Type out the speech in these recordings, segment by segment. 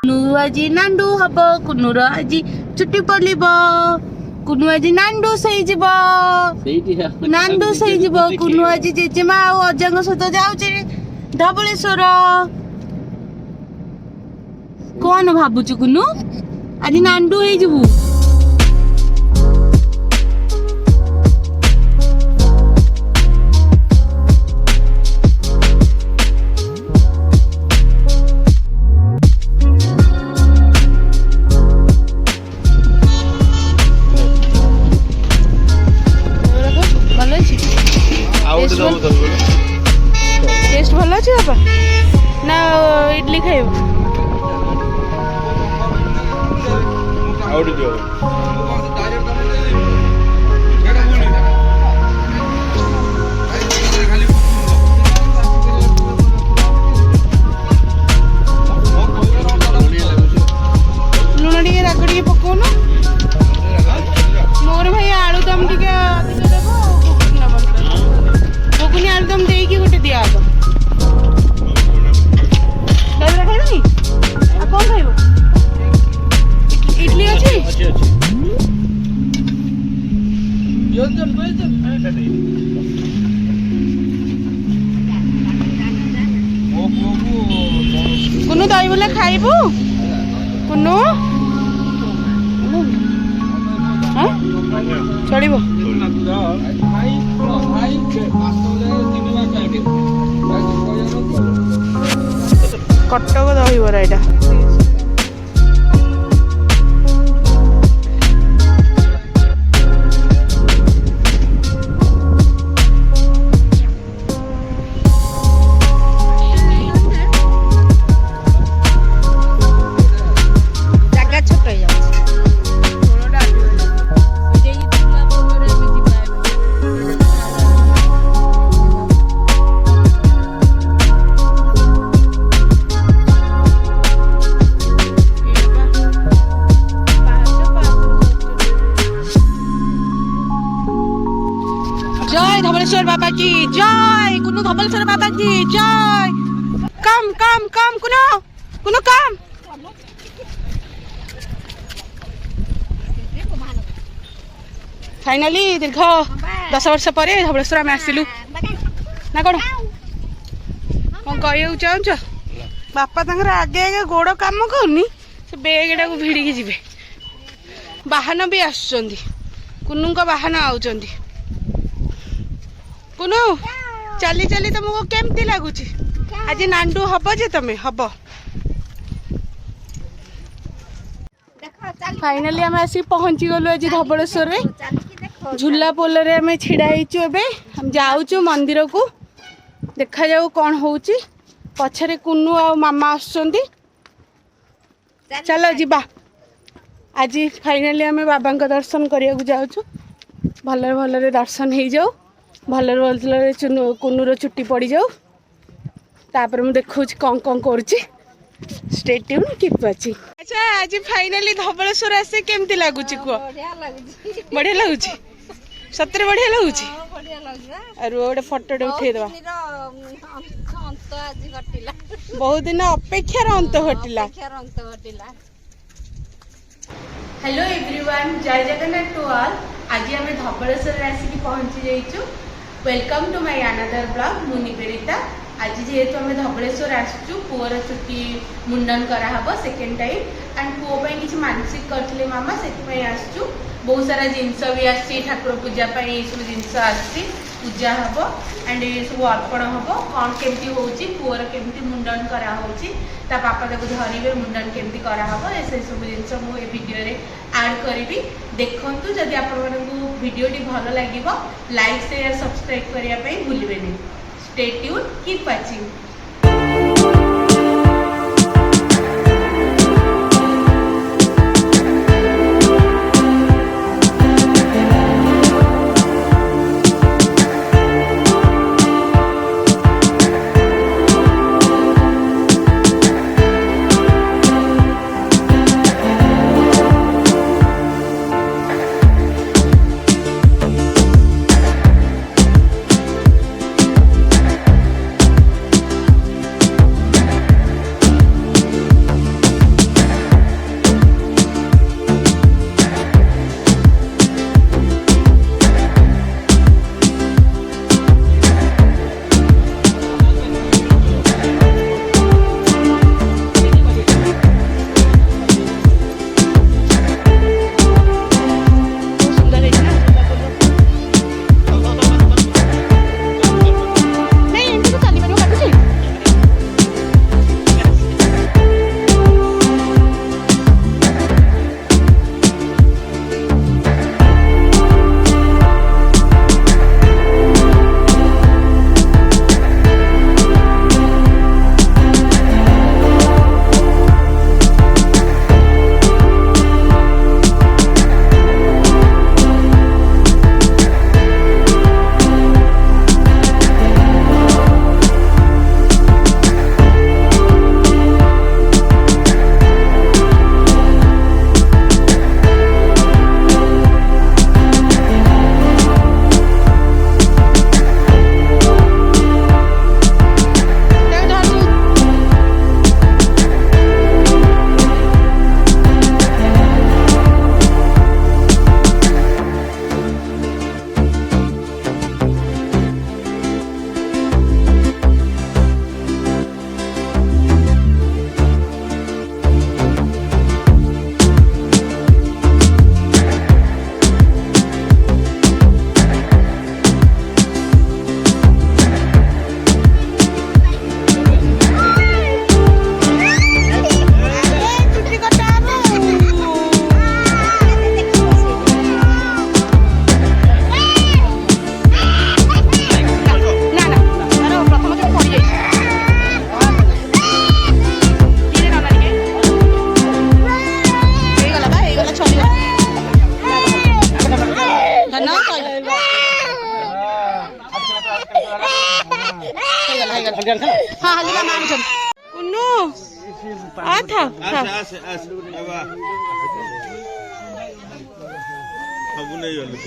कुनु आजी नांडू हब कुनुर आजी छुट्टी पड़लिब कुनु आजी नांडू सही जीव नांडू सही जीव कुनु आजी जेजेमा आ अजांग सहित जाउची धबलेश्वर कौन भाबुचु कुनु आज नांडू हे जीवु टेस्ट भल अच्छे बापा ना इडली खाइब लुण टे राग टे पकाउन मोर भाई आलुदम टे अधिक देव घुगुनी आलुदम देकी गोटे दिया दहीबरा खाइबनी आ कौन खाइब इडली अच्छी कुनु दही बोले खाइबू कुनु चलिब कटक दहीबरा एटा जय धबलेश्वर बाबा की जय कुनु धबलेश्वर बाबा की जय कम कम कम कुनु कुनु कम फाइनली दीर्घ 10 वर्ष पर धबलेश्वर आम आसिलु ना कौन कौन कह चाहूच बापा तंगर आगे आगे गोड़ काम करनी से बेग टाक भिड़िकी जी बाहन भी आसुंच कुनु बाहन आउंट कुनु चली चली तुमको केमती लगुच आज नांडू हब जे तमे हब फाइनली आम आसी पहुंची गलु आज धबलेश्वर रे झूला पोल रे आम छिड़ा हम जाऊँ मंदिर को देखा जाऊ कौन होउची पछरे कुनु आ मामा आसुंदी चलो जीबा आज फाइनली आम बाबा दर्शन करिया जाऊँ भलरे भलरे दर्शन हो जाऊ भलरे भलरे कुनुर चुट्टी पड़ जाऊ तापर मु देखु कौन कौन करुच्ची स्टे ट्यून कीप वाचिंग। अच्छा आज फाइनली धबलेश्वर आसे केमती लागुची को बढ़िया लगुची सतरे बढ़िया लगुची अरु गोटे फोटो उठे दवा बहुत दिन अपेक्षार अंत घटिला। हेलो एवरीवन जय जगन्नाथ टू ऑल आज आम धबलेश्वर आसिक पहुंची जाइछु welcome to my another blog मु निवेदिता आज जेहेतु आम धबलेश्वर आसचु पुअर चुट्टी मुंडन कराहब सेकेंड टाइम एंड पुओ किसी मानसिक करथिले मामा से आसचु बहुत सारा जिनस भी आसी ठाकुर पूजा सब जिनस आसी पूजा हम एंड ये सब अर्पण हम कौन केमती होची पुअर केमती मुंडन करा होची ता पापा ताको धरिबे मुंडन केमती करा हबो से सब जिनस मु ए वीडियो रे ऐड करिवि देखंतु जदि आपन मानकु वीडियोटी भलो लागिवो लाइक शेयर सब्सक्राइब करिया पई भूलिबेनी स्टे ट्यून कीप वाचिंग। हाँ हल्दी का नाम सुन कुन्नू आ था सब नहीं वाले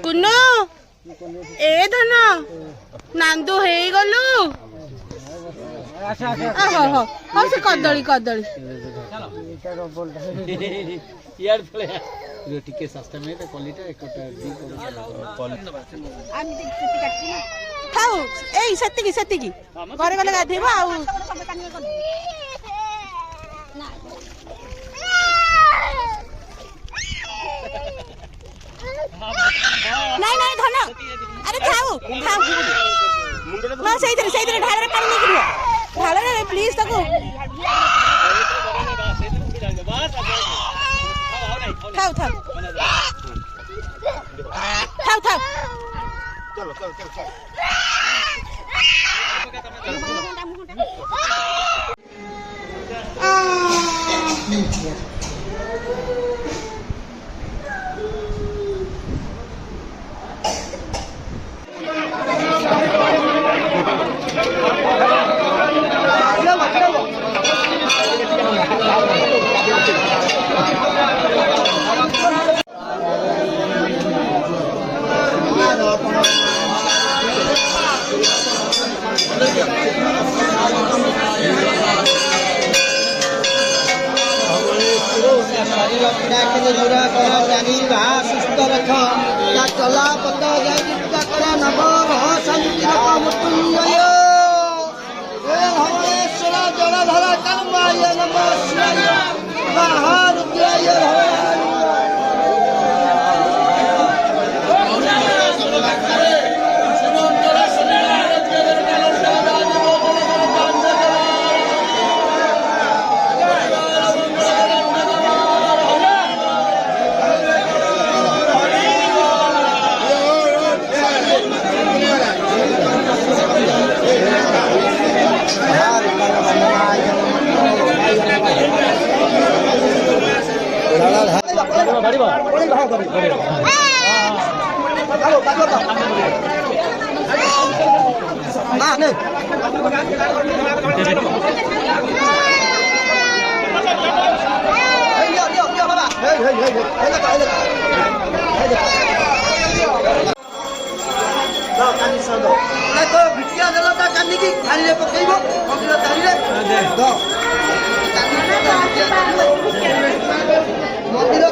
कुन्नू ए धन नांदू हे गलु से कदली कदली टिके सस्ता में तो क्वालिटी एकटा खाऊ एई सेतिकी सेतिकी घरे गले गाधेबो आउ नहीं नहीं धन अरे खाऊ खाऊ ना सही तरह ढाल पानी नहीं गिरो ढाल रे प्लीज तको खाऊ खाऊ खाऊ खाऊ चलो चलो चलो सुस्थ रख चला पद जाकर नव शांति मृत्युंजय भवनेश्वर जलधर कर्माय नम शिवाय महारुद्राय भिटिया देला कानिकी थाली पकईब मंदिर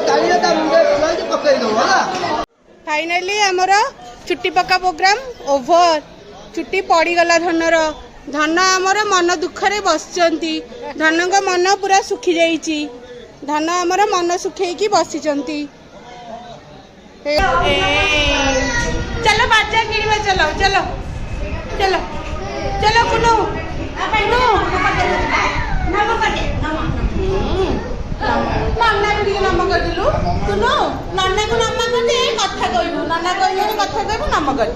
ताली पकई दो फाइनली आमर छुट्टी पक्का प्रोग्राम ओभर छुट्टी पड़गला धनर धन आमर मन दुखरे बसचंती धन का मन पूरा सुखी जाइए धन आमर मन सुखी बसी चलो बाजा किणवा चलो चलो चलो चलो कुनु नन्ना को नाम करदिलु कुनु नन्ना को नाम करदे कथा कहलु नन्ना कहले कथा कहबु नाम कर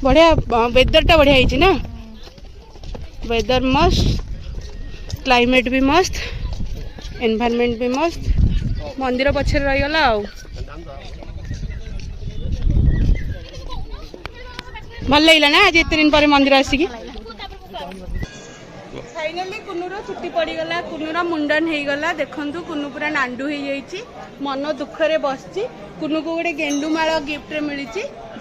बढ़िया वेदर टा बढ़िया है ना वेदर मस्त क्लाइमेट भी मस्त एनवायरनमेंट भी मस्त मंदिर पछे रहीगला भल लगे ना आज एत दिन पर मंदिर आसिकी फाइनली कुनुर छुट्टी पड़गला कुनुर मुंडन हो गला देखु कुनु पूरा नांडू हो जाइए मन दुखरे बसची कुनु को गोटे गेंडुमाल गिफ्ट मिली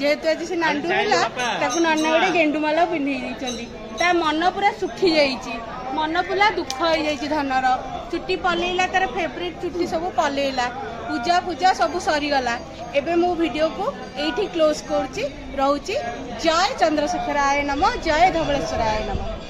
जेहेतु आज से नांडू है नन्ना गोटे गेंडुमाल पिंधे ता मन पूरा सुखी जाइए मन पूरा दुख हो जाइए धनर चुट्टी पलैला तार फेवरेट चुट्टी सब पलैला पूजा पूजा सब सरीगला एबे मो वीडियो को एठी क्लोज करूची रहूची जय चंद्रशेखराय नमः जय धवळेश्वराय नमः।